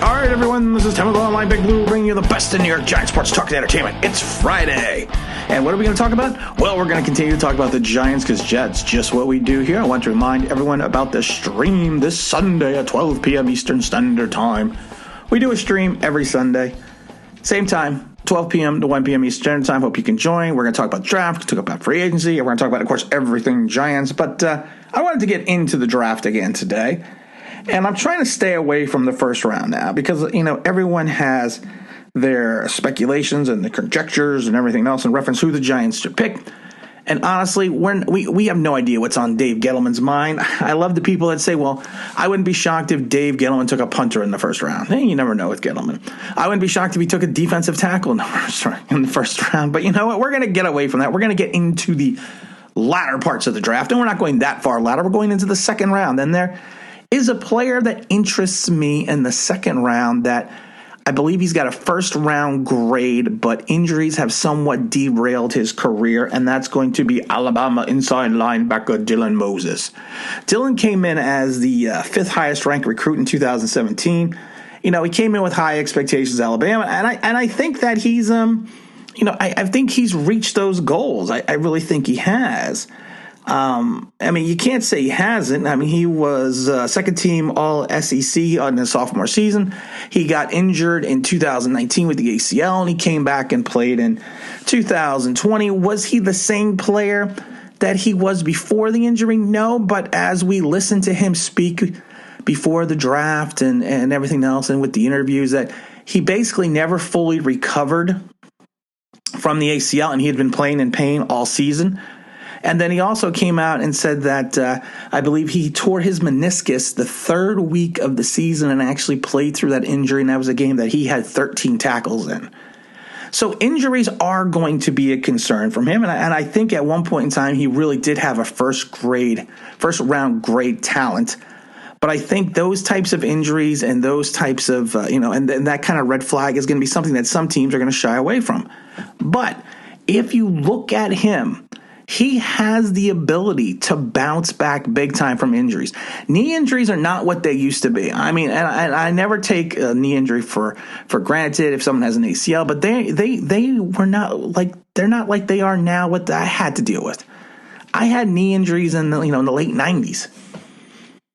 All right, everyone, this is Tim of Online Big Blue bringing you the best in New York Giants sports talk and entertainment. It's Friday. And what are we going to talk about? Well, we're going to continue to talk about the Giants because that's just what we do here. I want to remind everyone about the stream this Sunday at 12 p.m. Eastern Standard Time. We do a stream every Sunday, same time, 12 p.m. to 1 p.m. Eastern Standard Time. Hope you can join. We're going to talk about draft, talk about free agency, and we're going to talk about, of course, everything Giants. But I wanted to get into the draft again today. And I'm trying to stay away from the first round now because, you know, everyone has their speculations and the conjectures and everything else in reference to who the Giants should pick. And honestly, we have no idea what's on Dave Gettleman's mind. I love the people that say, well, I wouldn't be shocked if Dave Gettleman took a punter in the first round. Hey, you never know with Gettleman. I wouldn't be shocked if he took a defensive tackle in the first round. But you know what? We're going to get away from that. We're going to get into the latter parts of the draft. And we're not going that far latter. We're going into the second round. And there is a player that interests me in the second round that I believe he's got a first-round grade, but injuries have somewhat derailed his career, and that's going to be Alabama inside linebacker Dylan Moses. Dylan came in as the fifth highest-ranked recruit in 2017. You know, he came in with high expectations, Alabama, and I think that he's, I think he's reached those goals. I really think he has. I mean, you can't say he hasn't. I mean, he was second team all SEC on his sophomore season. He got injured in 2019 with the ACL, and he came back and played in 2020. Was he the same player that he was before the injury? No, but as we listened to him speak before the draft and everything else, and with the interviews, that he basically never fully recovered from the ACL, and he had been playing in pain all season. And then he also came out and said that I believe he tore his meniscus the third week of the season and actually played through that injury, and that was a game that he had 13 tackles in. So injuries are going to be a concern from him, and I think at one point in time he really did have a first-round grade talent. But I think those types of injuries and those types of, and that kind of red flag is going to be something that some teams are going to shy away from. But if you look at him, he has the ability to bounce back big time from injuries. Knee injuries are not what they used to be. I mean, and I never take a knee injury for granted if someone has an ACL, but they were not like they're not like they are now. What I had to deal with, I had knee injuries in the late 90s.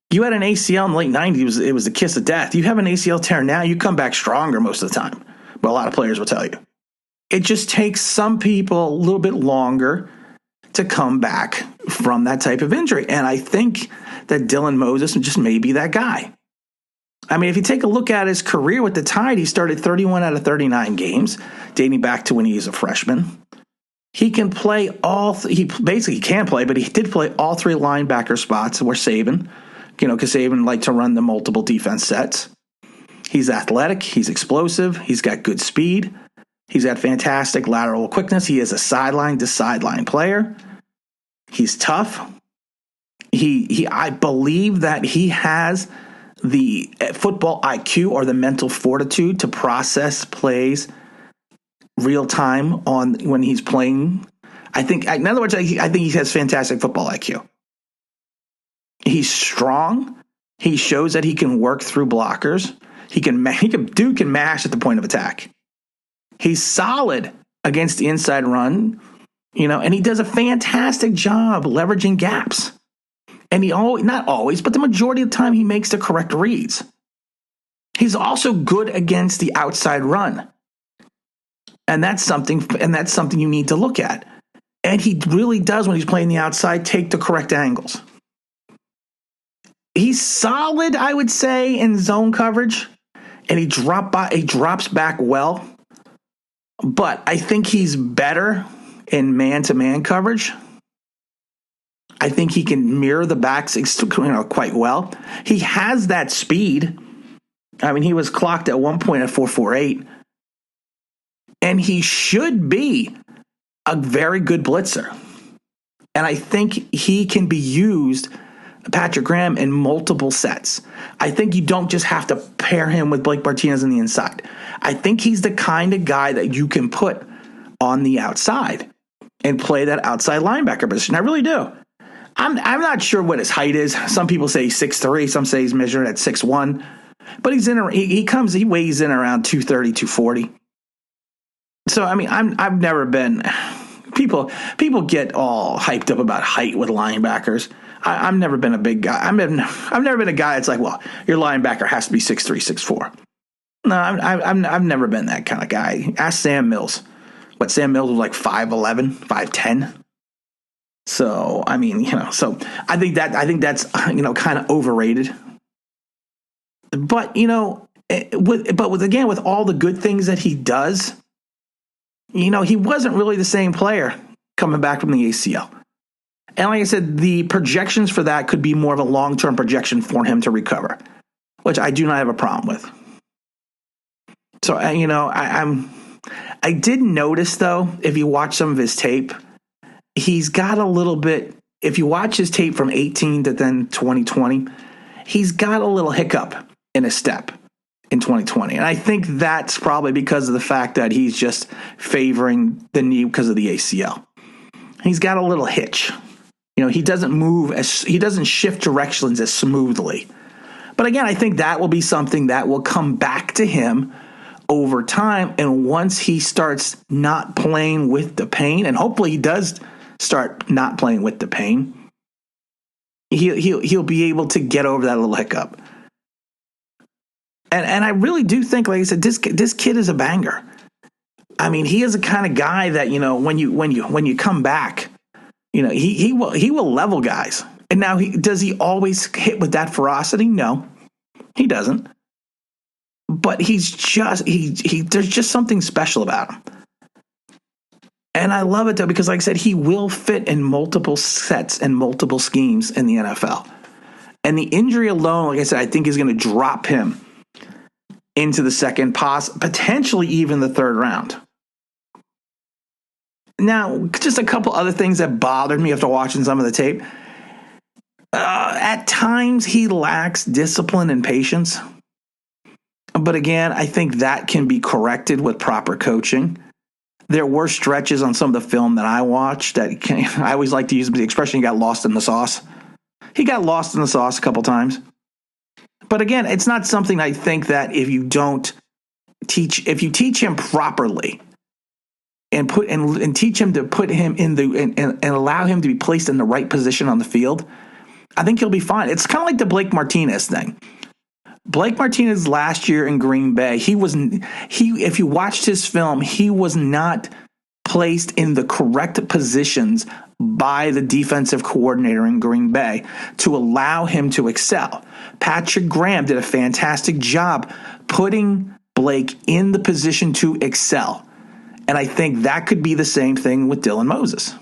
You had an ACL in the late 90s, it was the kiss of death. You have an ACL tear now, you come back stronger most of the time. But a lot of players will tell you. It just takes some people a little bit longer to come back from that type of injury. And I think that Dylan Moses just may be that guy. I mean, if you take a look at his career with the Tide, he started 31 out of 39 games, dating back to when he was a freshman. He can play he basically can't play, but he did play all three linebacker spots where Saban, because Saban liked to run the multiple defense sets. He's athletic. He's explosive. He's got good speed. He's got fantastic lateral quickness. He is a sideline-to-sideline player. He's tough. I believe that he has the football IQ or the mental fortitude to process plays real time on when he's playing. In other words, I think he has fantastic football IQ. He's strong. He shows that he can work through blockers. Dude can mash at the point of attack. He's solid against the inside run, and he does a fantastic job leveraging gaps. And not always, but the majority of the time he makes the correct reads. He's also good against the outside run. And that's something you need to look at. And he really does, when he's playing the outside, take the correct angles. He's solid, I would say, in zone coverage, and he drops back well. But I think he's better in man-to-man coverage. I think he can mirror the backs quite well. He has that speed. I mean, he was clocked at one point at 4.48. And he should be a very good blitzer. And I think he can be used, Patrick Graham, in multiple sets. I think you don't just have to pair him with Blake Martinez on the inside. I think he's the kind of guy that you can put on the outside and play that outside linebacker position. I really do. I'm not sure what his height is. Some people say he's 6'3". Some say he's measured at 6'1". But he weighs in around 230, 240. So, I mean, I've never been, people get all hyped up about height with linebackers. I've never been a big guy. I've never been a guy that's like, well, your linebacker has to be 6'3", 6'4". No, I've never been that kind of guy. Ask Sam Mills. Sam Mills was like 5'11", 5'10". So, I mean, so I think that's, kind of overrated. But, with all the good things that he does, he wasn't really the same player coming back from the ACL. And like I said, the projections for that could be more of a long-term projection for him to recover, which I do not have a problem with. So, I did notice, though, if you watch some of his tape, he's got a little bit, if you watch his tape from 18 to then 2020, he's got a little hiccup in his step in 2020. And I think that's probably because of the fact that he's just favoring the knee because of the ACL. He's got a little hitch. He doesn't shift directions as smoothly. But again, I think that will be something that will come back to him over time. And once he starts not playing with the pain, and hopefully he does start not playing with the pain, he'll be able to get over that little hiccup. And I really do think, like I said, this kid is a banger. I mean, he is the kind of guy that, when you come back, he will level guys. And now does he always hit with that ferocity? No, he doesn't. But there's just something special about him. And I love it, though, because like I said, he will fit in multiple sets and multiple schemes in the NFL. And the injury alone, like I said, I think is going to drop him into the second, potentially even the third round. Now, just a couple other things that bothered me after watching some of the tape. At times, he lacks discipline and patience. But again, I think that can be corrected with proper coaching. There were stretches on some of the film that I watched I always like to use the expression, he got lost in the sauce. He got lost in the sauce a couple times. But again, it's not something I think that if you teach him properly and teach him to put him in and allow him to be placed in the right position on the field, I think he'll be fine. It's kind of like the Blake Martinez thing. Blake Martinez last year in Green Bay, if you watched his film, he was not placed in the correct positions by the defensive coordinator in Green Bay to allow him to excel. Patrick Graham did a fantastic job putting Blake in the position to excel. And I think that could be the same thing with Dylan Moses.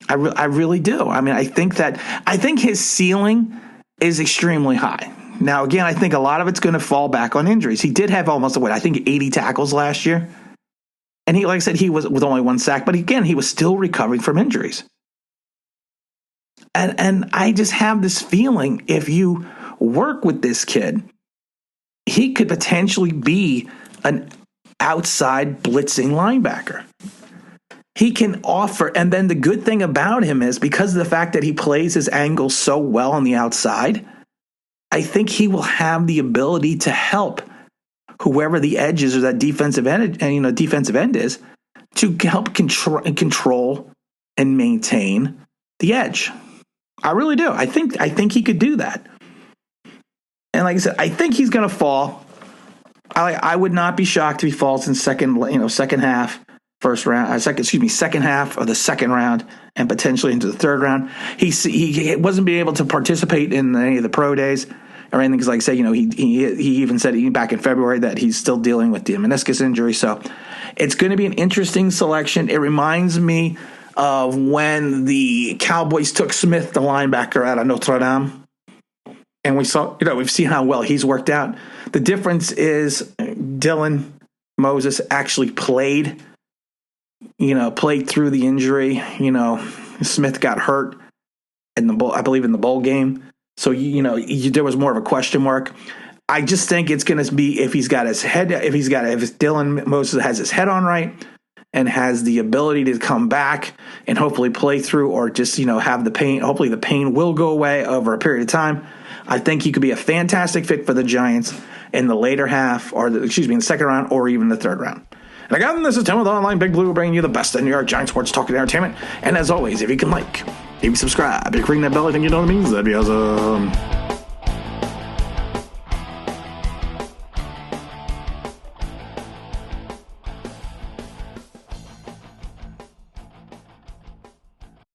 I really do. I mean, I think his ceiling is extremely high. Now, again, I think a lot of it's going to fall back on injuries. He did have almost, 80 tackles last year. And he, like I said, he was with only one sack. But again, he was still recovering from injuries. And I just have this feeling if you work with this kid, he could potentially be an outside blitzing linebacker. He can offer, and then the good thing about him is because of the fact that he plays his angle so well on the outside, I think he will have the ability to help whoever the edge is or that defensive end is to help control and maintain the edge. I really do. I think he could do that. And like I said, I think he's going to fall. I would not be shocked if he falls in second half, second half of the second round, and potentially into the third round. He wasn't being able to participate in any of the pro days or anything because, like I say, he even said back in February that he's still dealing with the meniscus injury. So it's going to be an interesting selection. It reminds me of when the Cowboys took Smith, the linebacker out of Notre Dame. And we've seen how well he's worked out. The difference is Dylan Moses actually played through the injury. Smith got hurt in the bowl game. So, there was more of a question mark. I just think it's going to be if Dylan Moses has his head on right and has the ability to come back and hopefully play through or just, have the pain. Hopefully the pain will go away over a period of time. I think he could be a fantastic fit for the Giants in the later half, in the second round, or even the third round. And again, this is Tim with Online Big Blue, bringing you the best in New York Giants sports talk and entertainment. And as always, if you can maybe subscribe, if you can ring that bell, I think you know what it means. That'd be awesome.